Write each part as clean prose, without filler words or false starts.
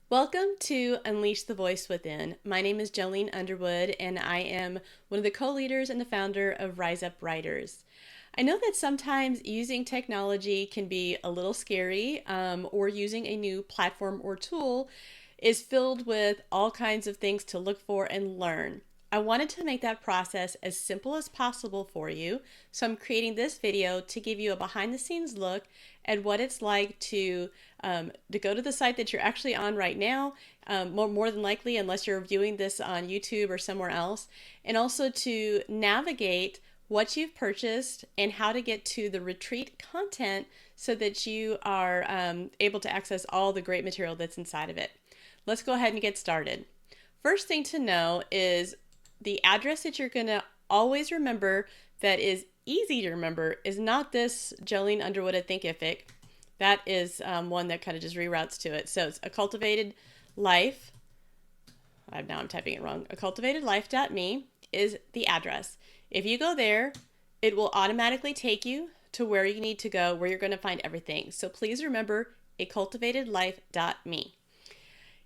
Welcome to Unleash the Voice Within. My name is Jolene Underwood, and I am one of the co-leaders and the founder of Rise Up Writers. I know that sometimes using technology can be a little scary, or using a new platform or tool is filled with all kinds of things to look for and learn. I wanted to make that process as simple as possible for you, so I'm creating this video to give you a behind the scenes look at what it's like to go to the site that you're actually on right now, more than likely, unless you're viewing this on YouTube or somewhere else, and also to navigate what you've purchased and how to get to the retreat content so that you are able to access all the great material that's inside of it. Let's go ahead and get started. First thing to know is the address that you're going to always remember, that is easy to remember, is not this Jolene Underwood at Thinkific. That is one that kind of just reroutes to it. So it's a cultivated life. Now I'm typing it wrong. A cultivatedlife.me is the address. If you go there, it will automatically take you to where you need to go, where you're going to find everything. So please remember a cultivatedlife.me.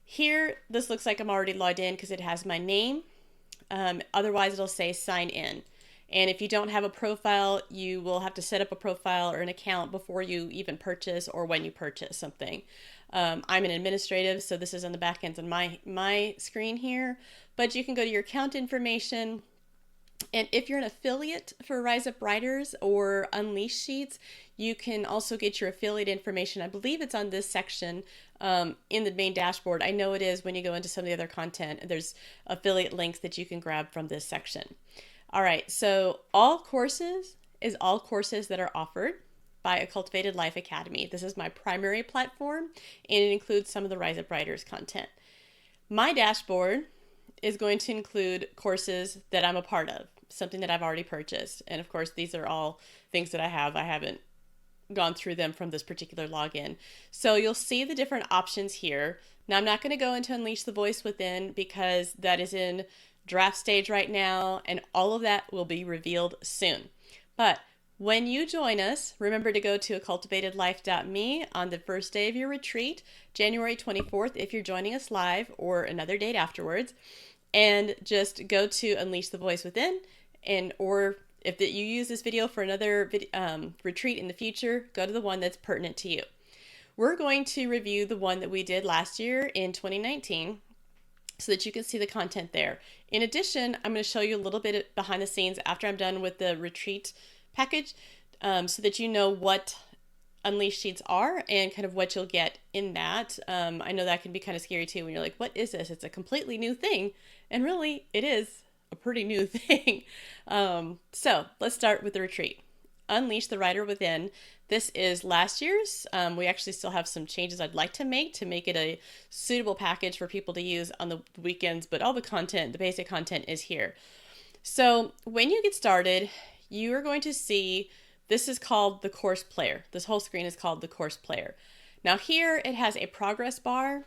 Here, this looks like I'm already logged in because it has my name. Otherwise, it'll say sign in. And if you don't have a profile, you will have to set up a profile or an account before you even purchase or when you purchase something. I'm an administrative, so this is on the back end of my screen here. But you can go to your account information. And if you're an affiliate for Rise Up Writers or Unleash Sheets, you can also get your affiliate information. I believe it's on this section in the main dashboard. I know it is when you go into some of the other content. There's affiliate links that you can grab from this section. All right, so all courses is all courses that are offered by A Cultivated Life Academy. This is my primary platform, and it includes some of the Rise Up Writers content. My dashboard is going to include courses that I'm a part of, something that I've already purchased. And of course, these are all things that I have. I haven't gone through them from this particular login. So you'll see the different options here. Now, I'm not going to go into Unleash the Voice Within because that is in draft stage right now, and all of that will be revealed soon. But when you join us, remember to go to acultivatedlife.me on the first day of your retreat, January 24th, if you're joining us live, or another date afterwards, and just go to Unleash the Voice Within, or if you use this video for another retreat in the future, go to the one that's pertinent to you. We're going to review the one that we did last year in 2019 so that you can see the content there. In addition, I'm going to show you a little bit behind the scenes after I'm done with the retreat package, so that you know what Unleash Sheets are and kind of what you'll get in that. I know that can be kind of scary too when you're like, what is this? It's a completely new thing. And really, it is a pretty new thing. So let's start with the retreat. Unleash the Writer Within. This is last year's. We actually still have some changes I'd like to make it a suitable package for people to use on the weekends, but all the content, the basic content, is here. So when you get started, you are going to see this is called the course player. This whole screen is called the course player. Now here it has a progress bar.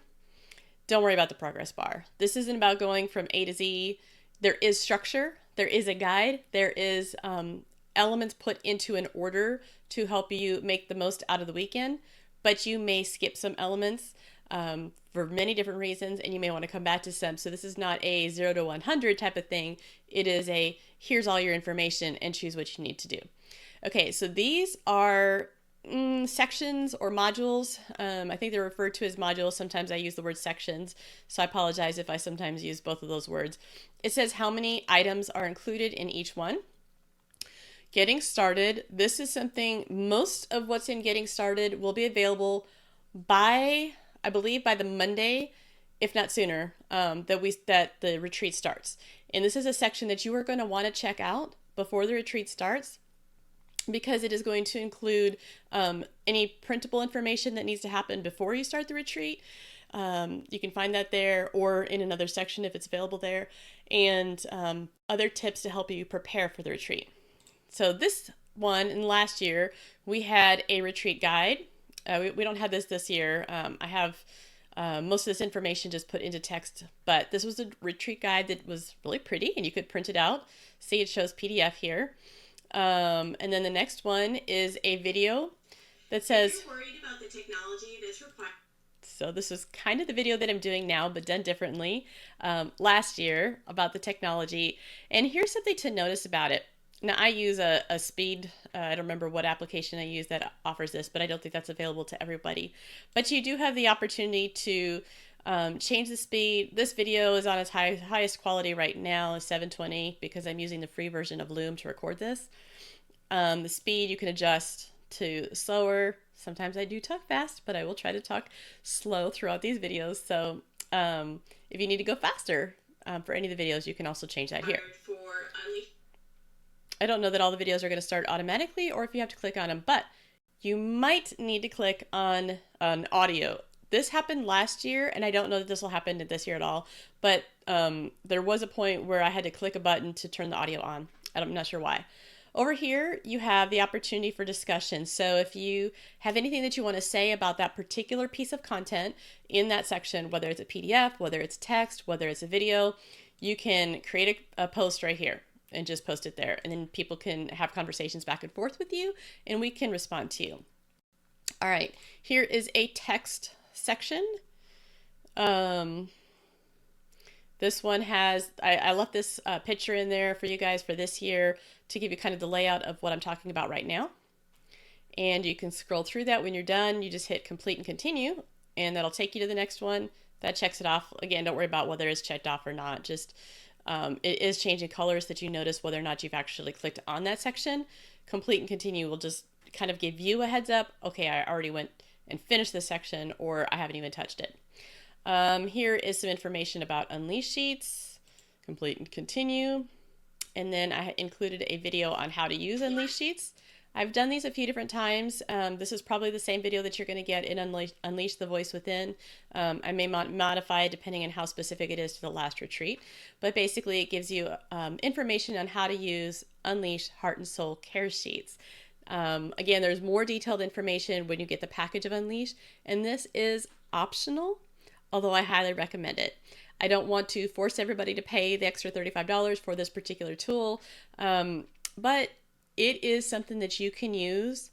Don't worry about the progress bar. This isn't about going from A to Z. There is structure. There is a guide. There is elements put into an order to help you make the most out of the weekend, but you may skip some elements for many different reasons, and you may want to come back to some. So this is not a 0 to 100 type of thing. It is a here's all your information and choose what you need to do. Okay, so these are sections or modules. I think they're referred to as modules. Sometimes I use the word sections, so I apologize if I sometimes use both of those words. It says how many items are included in each one. Getting started. This is something, most of what's in Getting Started will be available by, I believe, by the Monday, if not sooner, that the retreat starts. And this is a section that you are going to want to check out before the retreat starts, because it is going to include any printable information that needs to happen before you start the retreat. You can find that there or in another section if it's available there, and other tips to help you prepare for the retreat. So this one, in last year, we had a retreat guide. We don't have this year. I have most of this information just put into text, but this was a retreat guide that was really pretty, and you could print it out. See, it shows PDF here. And then the next one is a video that says, "If you're worried about the technology that's required." So this is kind of the video that I'm doing now, but done differently last year about the technology. And here's something to notice about it. Now I use a speed, I don't remember what application I use that offers this, but I don't think that's available to everybody. But you do have the opportunity to change the speed. This video is on its highest quality right now, is 720, because I'm using the free version of Loom to record this. The speed you can adjust to slower. Sometimes I do talk fast, but I will try to talk slow throughout these videos. So if you need to go faster for any of the videos, you can also change that here. I don't know that all the videos are going to start automatically or if you have to click on them, but you might need to click on audio. This happened last year, and I don't know that this will happen this year at all, but there was a point where I had to click a button to turn the audio on. I'm not sure why. Over here, you have the opportunity for discussion. So if you have anything that you want to say about that particular piece of content in that section, whether it's a PDF, whether it's text, whether it's a video, you can create a post right here and just post it there. And then people can have conversations back and forth with you, and we can respond to you. All right, here is a text section. This one has, I left this picture in there for you guys for this year to give you kind of the layout of what I'm talking about right now. And you can scroll through that. When you're done, you just hit complete and continue, and that'll take you to the next one. That checks it off. Again, don't worry about whether it's checked off or not. Just it is changing colors that you notice whether or not you've actually clicked on that section. Complete and continue will just kind of give you a heads up. Okay, I already went and finished this section, or I haven't even touched it. Here is some information about Unleash Sheets. Complete and continue. And then I included a video on how to use Unleash Sheets. I've done these a few different times. This is probably the same video that you're going to get in Unleash the Voice Within. I may modify it depending on how specific it is to the last retreat. But basically it gives you information on how to use Unleash Heart and Soul Care Sheets. Again, there's more detailed information when you get the package of Unleash. And this is optional, although I highly recommend it. I don't want to force everybody to pay the extra $35 for this particular tool, but it is something that you can use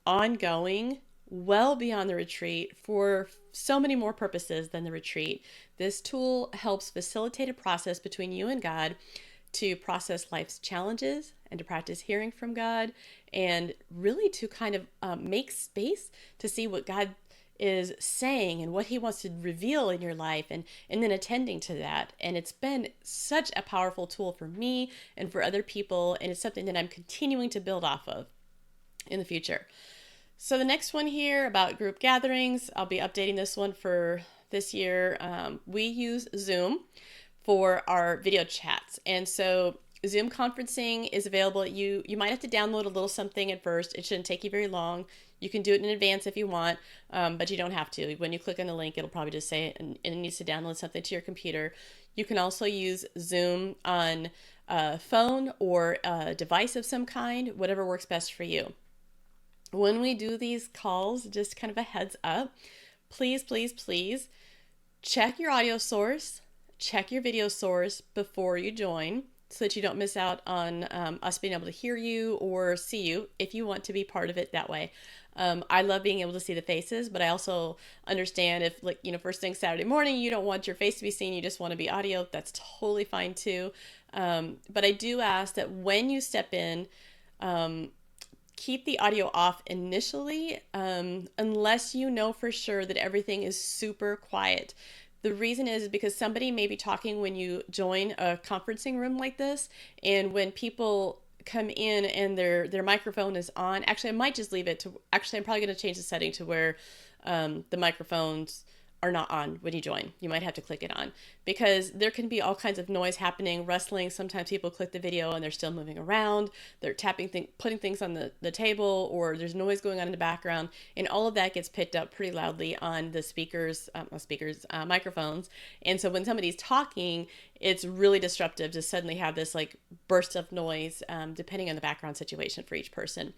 ongoing, well beyond the retreat, for so many more purposes than the retreat. This tool helps facilitate a process between you and God to process life's challenges and to practice hearing from God, and really to kind of make space to see what God is saying and what he wants to reveal in your life, and then attending to that. And it's been such a powerful tool for me and for other people, and it's something that I'm continuing to build off of in the future. So the next one here about group gatherings, I'll be updating this one for this year. We use Zoom for our video chats, and so Zoom conferencing is available. You might have to download a little something at first. It shouldn't take you very long. You can do it in advance if you want, but you don't have to. When you click on the link, it'll probably just say it needs to download something to your computer. You can also use Zoom on a phone or a device of some kind, whatever works best for you. When we do these calls, just kind of a heads up, please, please, please check your audio source, check your video source before you join, so that you don't miss out on us being able to hear you or see you if you want to be part of it that way. I love being able to see the faces, but I also understand if, like, first thing Saturday morning, you don't want your face to be seen, you just want to be audio, that's totally fine too. But I do ask that when you step in, keep the audio off initially, unless you know for sure that everything is super quiet. The reason is because somebody may be talking when you join a conferencing room like this, and when people come in and their microphone is on, actually I might just leave it to, I'm probably going to change the setting to where the microphones are not on when you join. You might have to click it on, because there can be all kinds of noise happening, rustling. Sometimes people click the video and they're still moving around, they're tapping putting things on the table, or there's noise going on in the background, and all of that gets picked up pretty loudly on the microphones. And so when somebody's talking, it's really disruptive to suddenly have this like burst of noise, depending on the background situation for each person.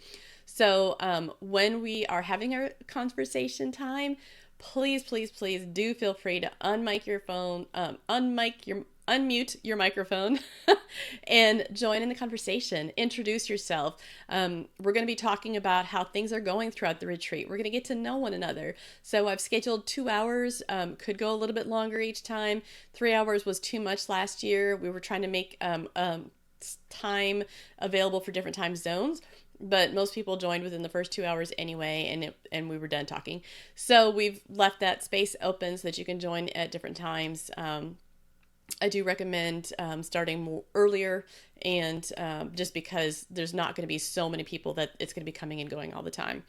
So when we are having our conversation time, please, please, please do feel free to unmic your phone, unmute unmute your microphone and join in the conversation. Introduce yourself. We're going to be talking about how things are going throughout the retreat. We're going to get to know one another. So I've scheduled 2 hours, could go a little bit longer each time. 3 hours was too much last year. We were trying to make time available for different time zones, but most people joined within the first 2 hours anyway, and we were done talking. So we've left that space open so that you can join at different times. I do recommend starting more earlier, and just because there's not going to be so many people that it's going to be coming and going all the time.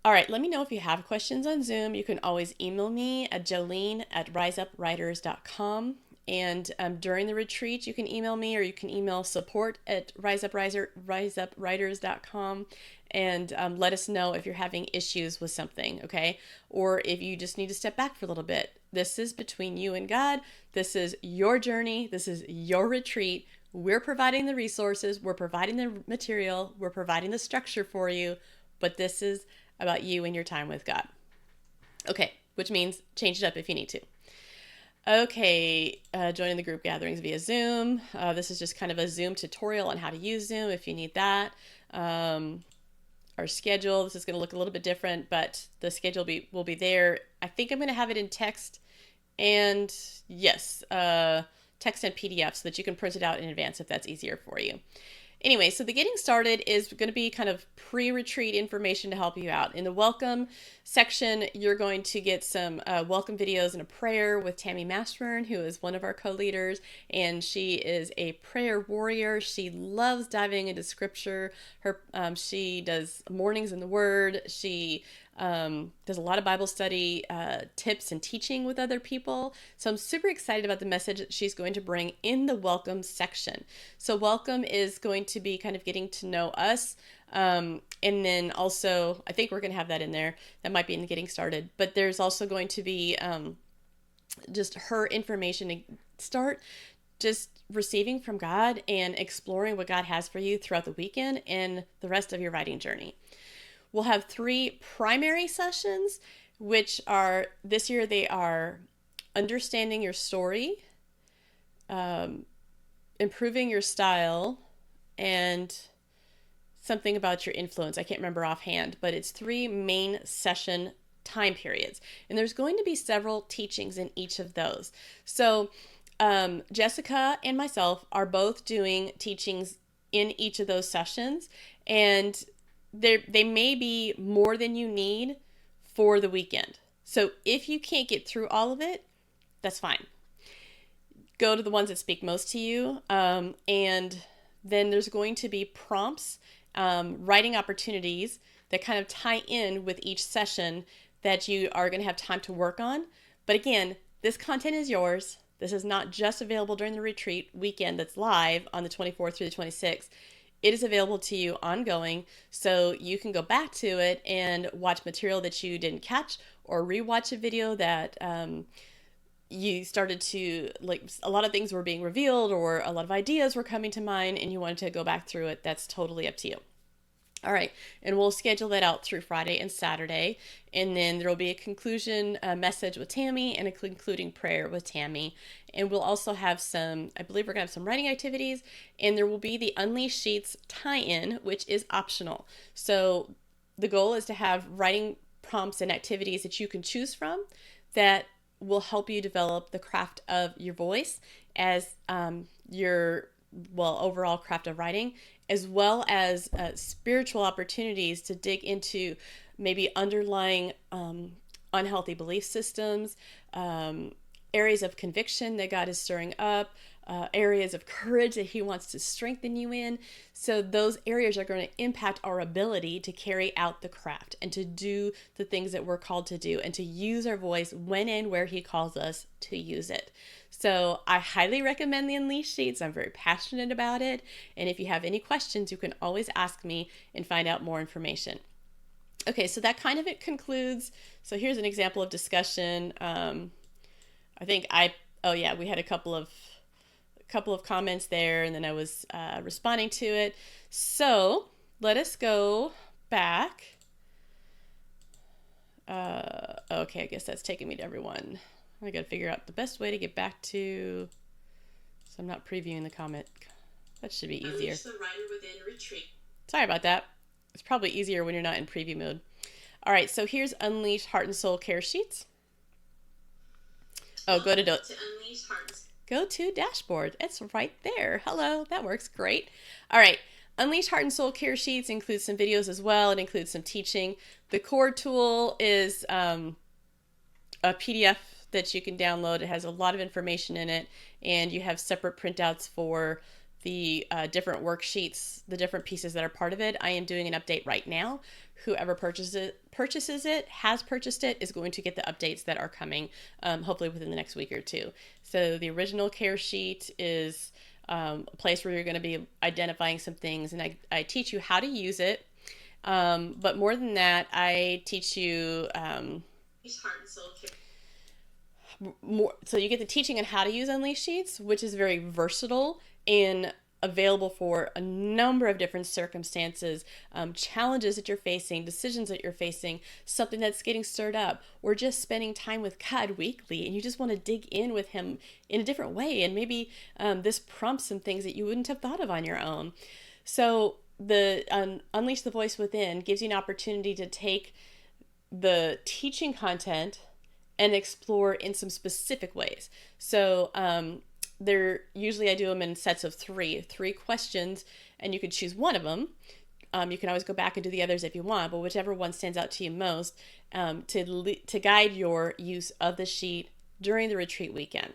All right, let me know if you have questions on Zoom. You can always email me at jolene@riseuppriders.com. And during the retreat, you can email me, or you can email support@riseuppriders.com, and let us know if you're having issues with something, okay? Or if you just need to step back for a little bit. This is between you and God. This is your journey. This is your retreat. We're providing the resources. We're providing the material. We're providing the structure for you. But this is about you and your time with God. Okay, which means change it up if you need to. Okay, joining the group gatherings via Zoom. This is just kind of a Zoom tutorial on how to use Zoom if you need that. Our schedule, this is going to look a little bit different, but the schedule will be there. I think I'm going to have it in text and, yes, text and PDF so that you can print it out in advance if that's easier for you. Anyway, so the getting started is going to be kind of pre-retreat information to help you out. In the welcome section, you're going to get some welcome videos and a prayer with Tammy Mashburn, who is one of our co-leaders, and she is a prayer warrior. She loves diving into scripture. She does mornings in the Word. She does a lot of Bible study tips and teaching with other people. So I'm super excited about the message that she's going to bring in the welcome section. So welcome is going to be kind of getting to know us. And then also, I think we're going to have that in there. That might be in the getting started. But there's also going to be just her information to start just receiving from God and exploring what God has for you throughout the weekend and the rest of your writing journey. We'll have 3 primary sessions, which are, this year they are understanding your story, improving your style, and something about your influence. I can't remember offhand, but it's 3 main session time periods. And there's going to be several teachings in each of those. So Jessica and myself are both doing teachings in each of those sessions, and they may be more than you need for the weekend. So if you can't get through all of it, that's fine. Go to the ones that speak most to you. And then there's going to be prompts, writing opportunities that kind of tie in with each session that you are going to have time to work on. But again, this content is yours. This is not just available during the retreat weekend that's live on the 24th through the 26th. It is available to you ongoing, so you can go back to it and watch material that you didn't catch, or rewatch a video that you started to, like, a lot of things were being revealed or a lot of ideas were coming to mind and you wanted to go back through it. That's totally up to you. All right, and we'll schedule that out through Friday and Saturday, and then there will be a conclusion message with Tammy and a concluding prayer with Tammy, and we'll also have I believe we're going to have some writing activities, and there will be the Unleash Sheets tie-in, which is optional. So the goal is to have writing prompts and activities that you can choose from that will help you develop the craft of your voice as your overall craft of writing, as well as spiritual opportunities to dig into maybe underlying unhealthy belief systems, areas of conviction that God is stirring up, areas of courage that He wants to strengthen you in. So those areas are going to impact our ability to carry out the craft and to do the things that we're called to do and to use our voice when and where He calls us to use it. So I highly recommend the Unleash Sheets. I'm very passionate about it. And if you have any questions, you can always ask me and find out more information. Okay, so that kind of it concludes. So here's an example of discussion. We had a couple of comments there, and then I was responding to it. So let us go back. Okay, I guess that's taking me to everyone. I got to figure out the best way to get back to So I'm not previewing the comment. That should be easier. Unleash the writer within retreat. Sorry about that. It's probably easier when you're not in preview mode. All right, so here's Unleash Heart and Soul Care Sheets. Oh, go to Unleash Heart. Go to dashboard. It's right there. Hello, that works great. All right, Unleash Heart and Soul Care Sheets includes some videos as well. It includes some teaching. The core tool is a PDF that you can download. It has a lot of information in it, and you have separate printouts for the different worksheets, the different pieces that are part of it. I am doing an update right now. Whoever purchases it, has purchased it, is going to get the updates that are coming, hopefully within the next week or two. So the original care sheet is a place where you're going to be identifying some things, and I teach you how to use it. But more than that, I teach you Heart and Soul Care. More, so you get the teaching on how to use Unleash Sheets, which is very versatile and available for a number of different circumstances, challenges that you're facing, decisions that you're facing, something that's getting stirred up, or just spending time with God weekly and you just want to dig in with him in a different way, and maybe this prompts some things that you wouldn't have thought of on your own. So the Unleash the Voice Within gives you an opportunity to take the teaching content and explore in some specific ways. So usually I do them in sets of three questions, and you could choose one of them. You can always go back and do the others if you want, but whichever one stands out to you most, to guide your use of the sheet during the retreat weekend.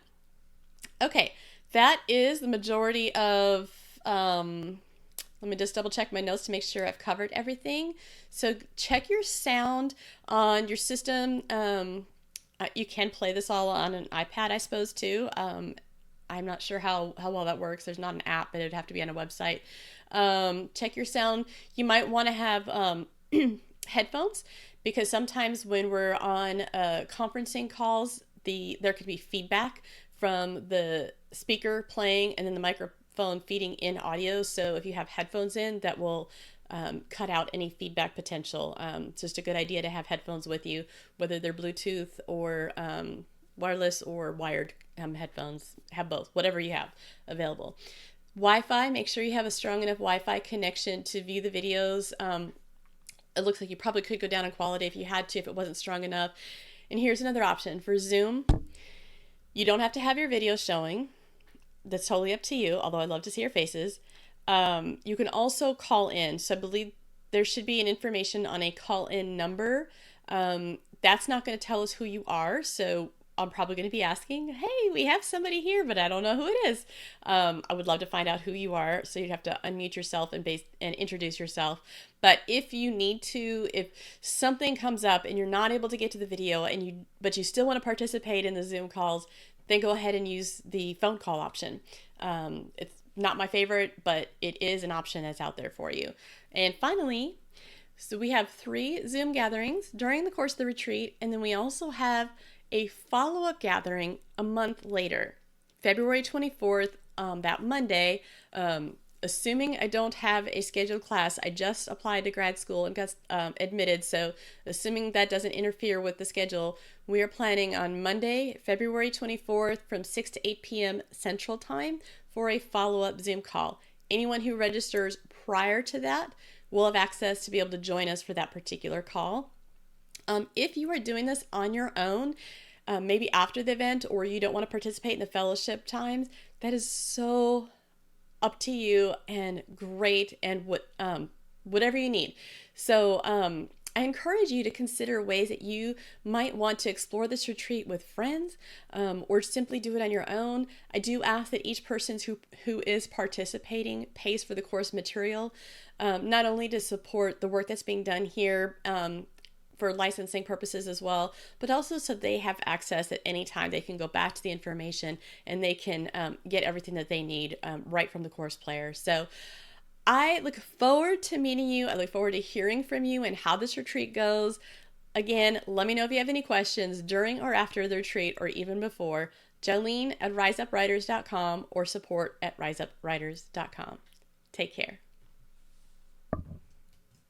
Okay, that is the majority of, let me just double check my notes to make sure I've covered everything. So check your sound on your system. You can play this all on an iPad, I suppose, too. I'm not sure how well that works. There's not an app, but it would have to be on a website. Check your sound. You might want to have headphones, because sometimes when we're on conferencing calls, there could be feedback from the speaker playing and then the microphone feeding in audio. So if you have headphones in, that will cut out any feedback potential. It's just a good idea to have headphones with you, whether they're Bluetooth or wireless or wired headphones. Have both, whatever you have available. Wi-Fi, make sure you have a strong enough Wi-Fi connection to view the videos. It looks like you probably could go down in quality if you had to, if it wasn't strong enough. And here's another option. For Zoom, you don't have to have your video showing. That's totally up to you, although I'd love to see your faces. You can also call in. So I believe there should be an information on a call-in number. That's not going to tell us who you are, so I'm probably going to be asking, hey, we have somebody here, but I don't know who it is. I would love to find out who you are, so you'd have to unmute yourself and introduce yourself. But if you need to, if something comes up and you're not able to get to the video, but you still want to participate in the Zoom calls, then go ahead and use the phone call option. It's not my favorite, but it is an option that's out there for you. And finally, so we have 3 Zoom gatherings during the course of the retreat, and then we also have a follow-up gathering a month later, February 24th, that Monday. Assuming I don't have a scheduled class, I just applied to grad school and got admitted, so assuming that doesn't interfere with the schedule, we are planning on Monday, February 24th from 6 to 8 p.m. Central Time for a follow-up Zoom call. Anyone who registers prior to that will have access to be able to join us for that particular call. If you are doing this on your own, maybe after the event, or you don't want to participate in the fellowship times, that is so up to you and great, and whatever you need. So I encourage you to consider ways that you might want to explore this retreat with friends, or simply do it on your own. I do ask that each person who is participating pays for the course material, not only to support the work that's being done here, for licensing purposes as well, but also so they have access at any time. They can go back to the information and they can get everything that they need right from the course player. So I look forward to meeting you. I look forward to hearing from you and how this retreat goes. Again, let me know if you have any questions during or after the retreat, or even before. Jolene at riseuppwriters.com or support@riseuppwriters.com. Take care.